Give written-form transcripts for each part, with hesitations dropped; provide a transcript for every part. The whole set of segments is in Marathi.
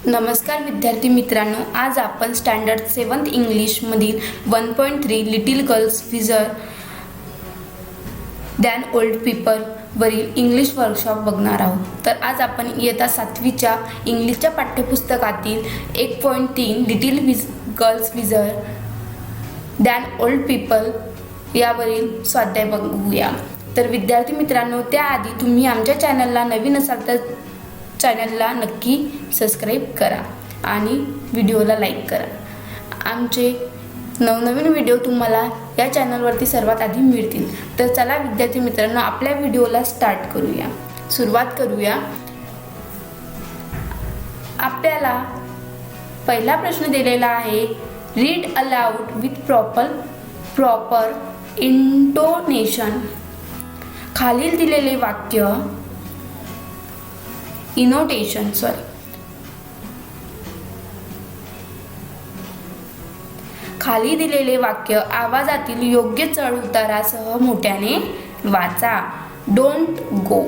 नमस्कार विद्यार्थी मित्रांनो, आज आपण स्टँडर्ड 7th इंग्लिशमधील 1.3 little girls wiser than old people वरील इंग्लिश वर्कशॉप बघणार आहोत। तर आज आपण इयत्ता 7वीच्या इंग्लिशच्या पाठ्यपुस्तकातील 1.3 little girls wiser than old people यावरील स्वाध्याय बघूया। तर विद्यार्थी मित्रांनो, त्याआधी तुम्ही आमच्या चॅनलला नवीन असाल तर चॅनलला नक्की सबस्क्राईब करा आणि व्हिडिओला लाईक करा। आमचे नवनवीन व्हिडिओ तुम्हाला या चॅनलवरती सर्वात आधी मिळतील। तर चला विद्यार्थी मित्रांनो, आपल्या व्हिडिओला सुरुवात करूया। आपल्याला पहिला प्रश्न दिलेला आहे, read aloud with proper intonation. खालील दिलेले वाक्य खाली दिलेले वाक्य आवाजातील योग्य चढ उतारासह मोठ्याने वाचा। Don't go,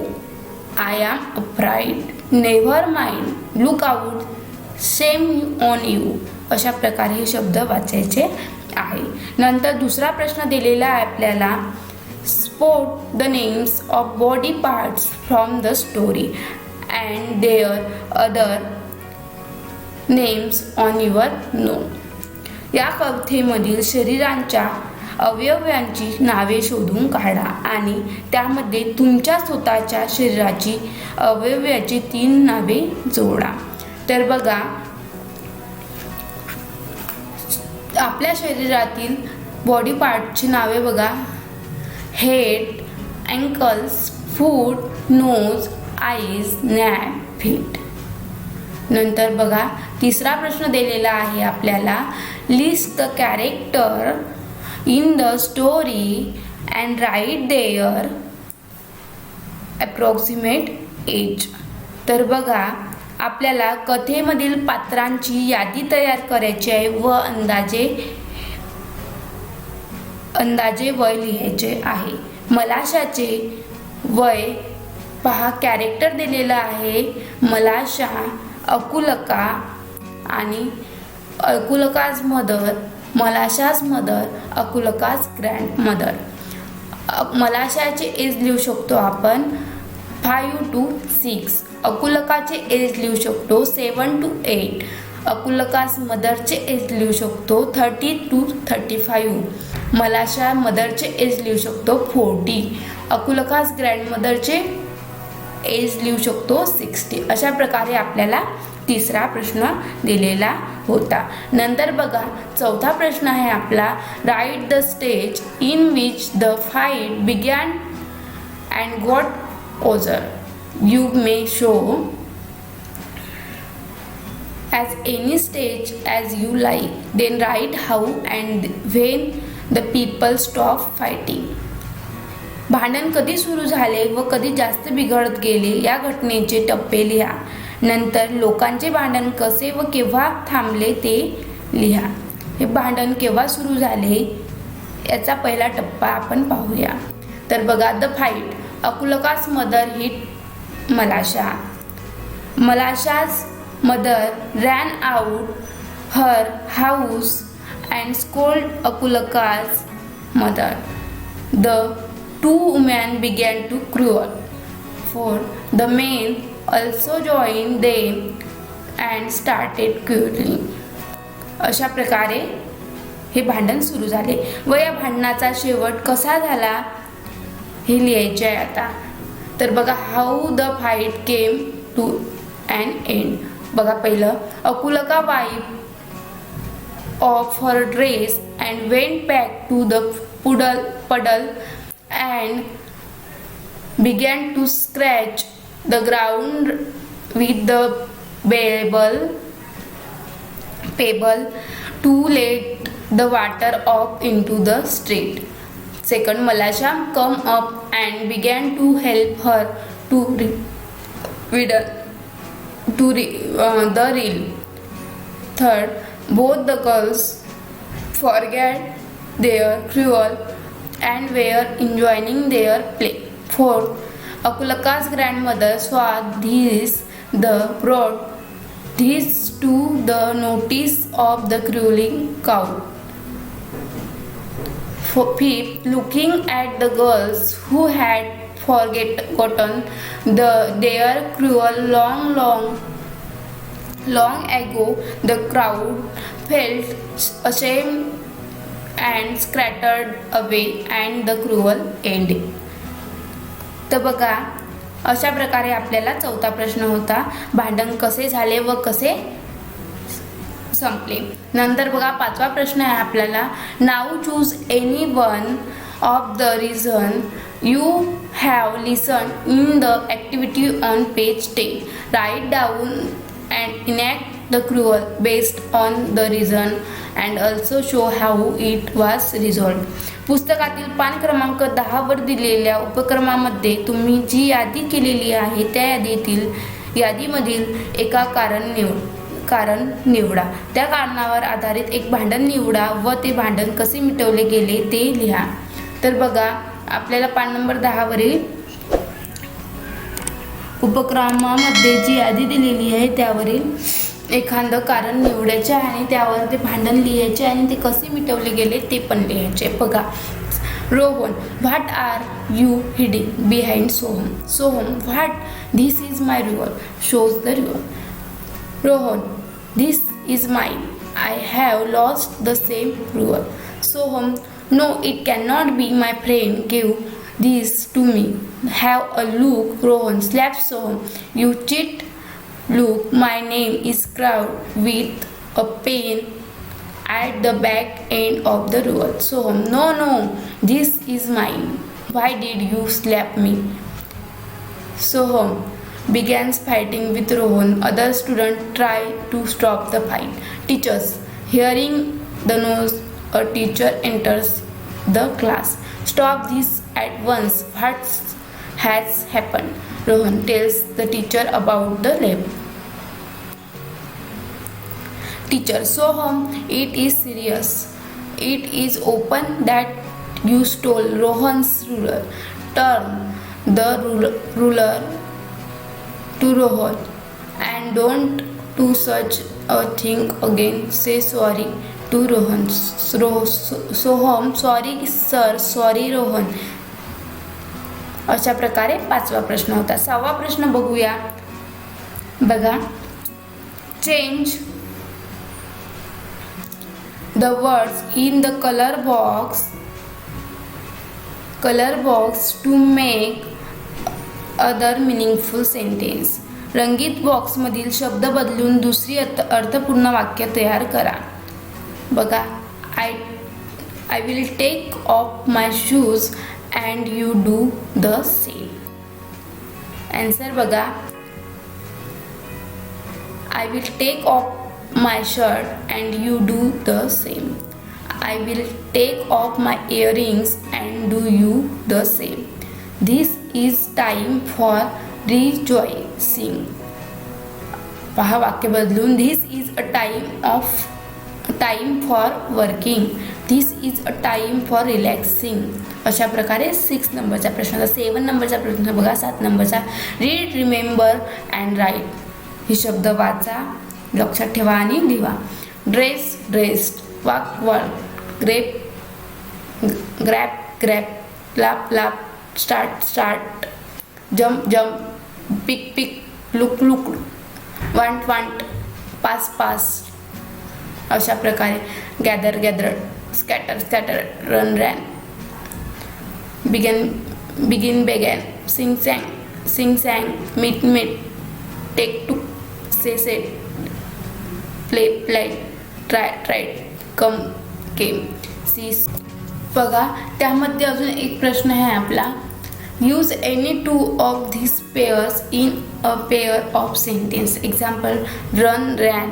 I am afraid, never mind, look out, shame on you अशा प्रकारे हे शब्द वाचायचे आहे। नंतर दुसरा प्रश्न दिलेला आहे आपल्याला, sport the names of body parts from the story and their other names on your note। या कथेमधील शरीरांच्या अवयवांची नावे शोधून काढा आणि त्यामध्ये तुमच्या स्वतःच्या शरीराची अवयवाची 3 नावे जोडा। तर बघा, आपल्या शरीरातील बॉडी पार्टची नावे बघा, head, ankles, foot, nose, eyes, neck, feet. नंतर बघा, तिसरा प्रश्न दिलेला आहे आपल्याला, list the character in the story and write their approximate age. तर बघा, आपल्याला कथेमधील पात्रांची यादी तयार करायची आहे व अंदाजे वय लिहायचे आहे। मलाशाचे वय पहा, कॅरेक्टर दिलेला आहे मलाशा, अकुलका आणि Akulka's mother, Malasha's mother, Akulka's grandmother. मलाशाचे एज लिहू शकतो आपण 5 to 6, अकुलकाचे एज लिहू शकतो 7 to 8, अकुलकाज मदरचे एज लिहू शकतो 30 to 35, मलाशा मदरचे एज लिहू शकतो 40, अकुलकाज ग्रँड मदरचे एज लिहू शकतो 60। अशा प्रकारे आपल्याला तिसरा प्रश्न दिलेला होता। नंतर बघा, चौथा प्रश्न आहे आपला, write the stage in which the fight began and got over. You may show as any stage as you like, then write how and when the people stop fighting। भांडण कधी सुरू झाले व कधी जास्त बिघडत गेले या घटनेचे टप्पे लिहा। नंतर लोकांचे भांडण कसे व केव्हा थांबले ते लिहा। हे भांडण केव्हा सुरू झाले याचा पहिला टप्पा आपण पाहूया। तर बघा, the fight, Akulka's mother hit Malasha, Malasha's mother ran out her house and scold Akulka's mother. The two women began to quarrel, for the men also joined them and started quarreling। अशा प्रकारे हे भांडण सुरू झाले व या भांडणाचा शेवट कसा झाला हे लिहायचे आहे आता। तर बघा, how the fight came to an end. बघा, पहिलं, Akulka wipe off her dress and went back to the puddle and began to scratch the ground with the pebble to let the water off into the street। Second, Malasha come up and began to help her to the reel। Third, both the girls forget their quarrel and were enjoying their play। Fourth, Akulaka's grandmother saw this, the brought this to the notice of the crawling crowd. Fifth, looking at the girls who had forgotten their cruel long ago, the crowd felt ashamed and scattered away and the cruel ending. तर बघा, अशा प्रकारे आपल्याला चौथा प्रश्न होता, भांडण कसे झाले व कसे संपले. नंतर बघा पाचवा प्रश्न आहे आपल्याला, नाव choose any one of the reason you have listen in the activity on page 10. Write down and enact the quarrel based on the reason and also show how it was resolved. पुस्तकातील पान क्रमांक 10 वर दिलेल्या उपक्रमामध्ये तुम्ही जी यादी केलेली आहे त्या यादीमधील एका कारण निवडा. त्या कारणावर आधारित एक भांडण निवडा व ते भांडण कसे मिटवले गेले ते लिहा. तर बघा, आपल्याला पान नंबर 10 वरील उपक्रमामध्ये जी यादी दिलेली आहे त्यावरील एखादं कारण निवडायचे आणि त्यावर ते भांडण लिहायचे आणि ते कसे मिटवले गेले ते पण लिहायचे. बघा, Rohan, what are you hiding behind Soham. Soham, what, this is my river. Shows the river. Rohan, this is mine. I have lost the same river. Soham, no it can not be. My friend gave this to me. Have a look. Rohan slaps Soham. You cheat. Look, my name is carved with a pen at the back end of the roll. Soham, no, this is mine. Why did you slap me? Soham begins fighting with Rohan. Other students try to stop the fight. Teachers, hearing the noise, a teacher enters the class. Stop this at once. What has happened? Rohan tells the teacher about the lab. Teacher, Soham, it is serious. It is open that you stole Rohan's ruler. Turn the ruler to Rohan and don't do such a thing again. Say sorry to Rohan. Soham, sorry sir, sorry Rohan. अशा प्रकारे पाचवा प्रश्न होता. सहावा प्रश्न बघूया. बघा, change the words in the colour box to make other meaningful sentence. रंगीत बॉक्समधील शब्द बदलून दुसरी अर्थपूर्ण वाक्य तयार करा. बघा, I will take off my shoes and you do the same. Answer बघा, I will take off my shirt and you do the same. I will take off my earrings and do you the same. This is time for rejoicing. पहा वाक्य बदलून, this is a time for working. This is a time for relaxing. अशा प्रकारे 6 नंबरचा प्रश्न. 7 नंबरचा प्रश्न बघा. 7 नंबरचा, रीड, रिमेंबर अँड राईट. हे शब्द वाचा, लक्षात ठेवा आणि लिहा. Dress, dressed. Walk, work. Grab, lap. Start. Jump. Pick. Look. Want. Pass. अशा प्रकारे gather. Scatter. Run. began. Sing sang. Meet. Take, took. Say. Play. Tried. Come, came. See. बघा, त्यामध्ये अजून एक प्रश्न आहे आपला. Use any 2 of these pairs in a pair of sentence. Example, run, ran.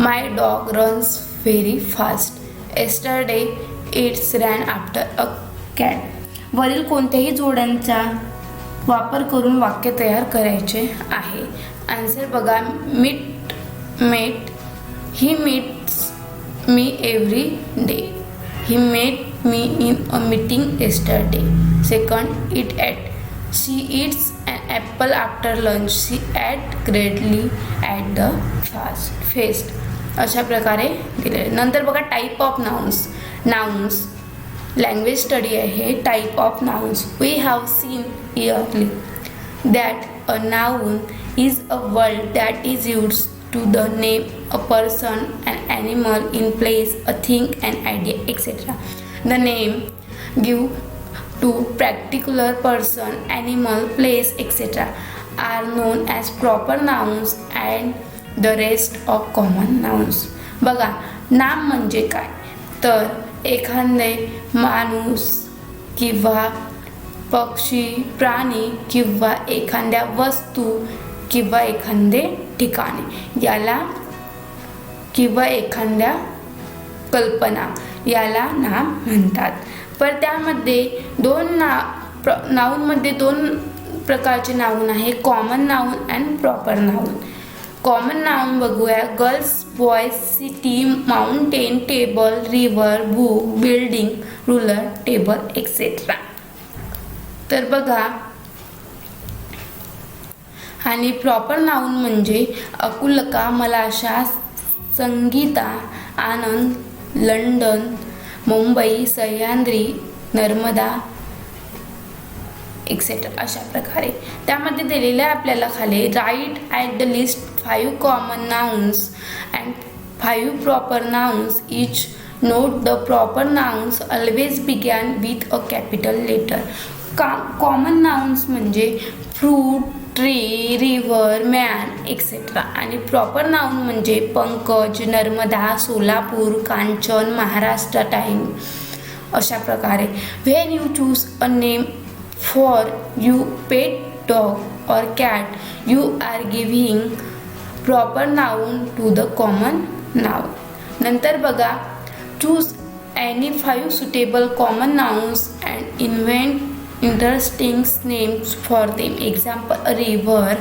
My dog runs very fast. Yesterday it ran after a cat. वरील कोणत्याही जोड्यांचा वापर करून वाक्य तयार करायचे आहे. आन्सर बघा, met. He meets me every day. He met me in a meeting yesterday. Second, eat. She eats an apple after lunch. She ate greatly at the fest अशा प्रकारे दिले. नंतर बघा type of nouns language study आहे. Type of nouns we have seen early that a noun is a word that is used to the name a person, an animal, in place, a thing, an idea, etc. The name give to particular person, animal, place, etc. are known as proper nouns and the rest of common nouns. बघा नाम म्हणजे काय तर एखादे माणूस किंवा पक्षी प्राणी किंवा एखाद्या वस्तू किंवा एखादे ठिकाणे याला किंवा एखाद्या कल्पना याला नाम म्हणतात. पण त्यामध्ये नाऊनमध्ये दोन प्रकारचे नाऊन आहे. Common noun and proper noun. Common noun बघूया. Girls, boys, city, mountain, table, river, book, building, ruler, table, etcetera. तर बघा आणि प्रॉपर नाऊन म्हणजे Akulka, Malasha, Sangeeta, Anand, London, Mumbai, Sahyadri, Narmada, etcetera अशा प्रकारे. त्यामध्ये दिलेले आपल्याला खाली write at the list 5 common nouns and 5 proper nouns. Each note the proper nouns always began with a capital letter. Common nouns म्हणजे fruit, tree, river, man, etcetera. आणि प्रॉपर नाउन म्हणजे पंकज, नर्मदा, सोलापूर, कांचन, महाराष्ट्र, टाईम अशा प्रकारे. When you choose a name for you pet dog और cat you are giving proper noun to the common noun. नंतर बघा choose any 5 suitable common nouns and invent interesting names for them. Example, a river,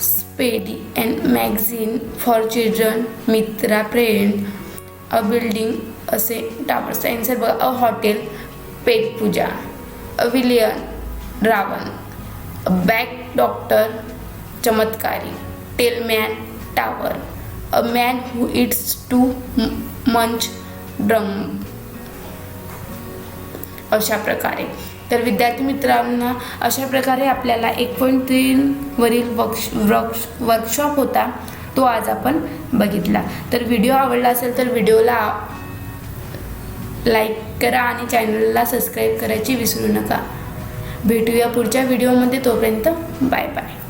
spade and magazine for children, mitra friend, a building, असे टावर्स. आन्सर बघा. A hotel, pet Pooja, a villain, Ravan, a back doctor, चमत्कारी, टेलमॅन, tower, a man who eats too much drum अशा प्रकारे. तर विद्यार्थी मित्रांना अशा प्रकारे आपल्याला 1.3 वरील वर्कशॉप होता तो आज आपण बघितला. तर व्हिडिओ आवडला असेल तर व्हिडिओला लाईक करा आणि चॅनलला सबस्क्राईब करायची विसरू नका. भेटूया पुढच्या व्हिडिओमध्ये. तोपर्यंत बाय बाय.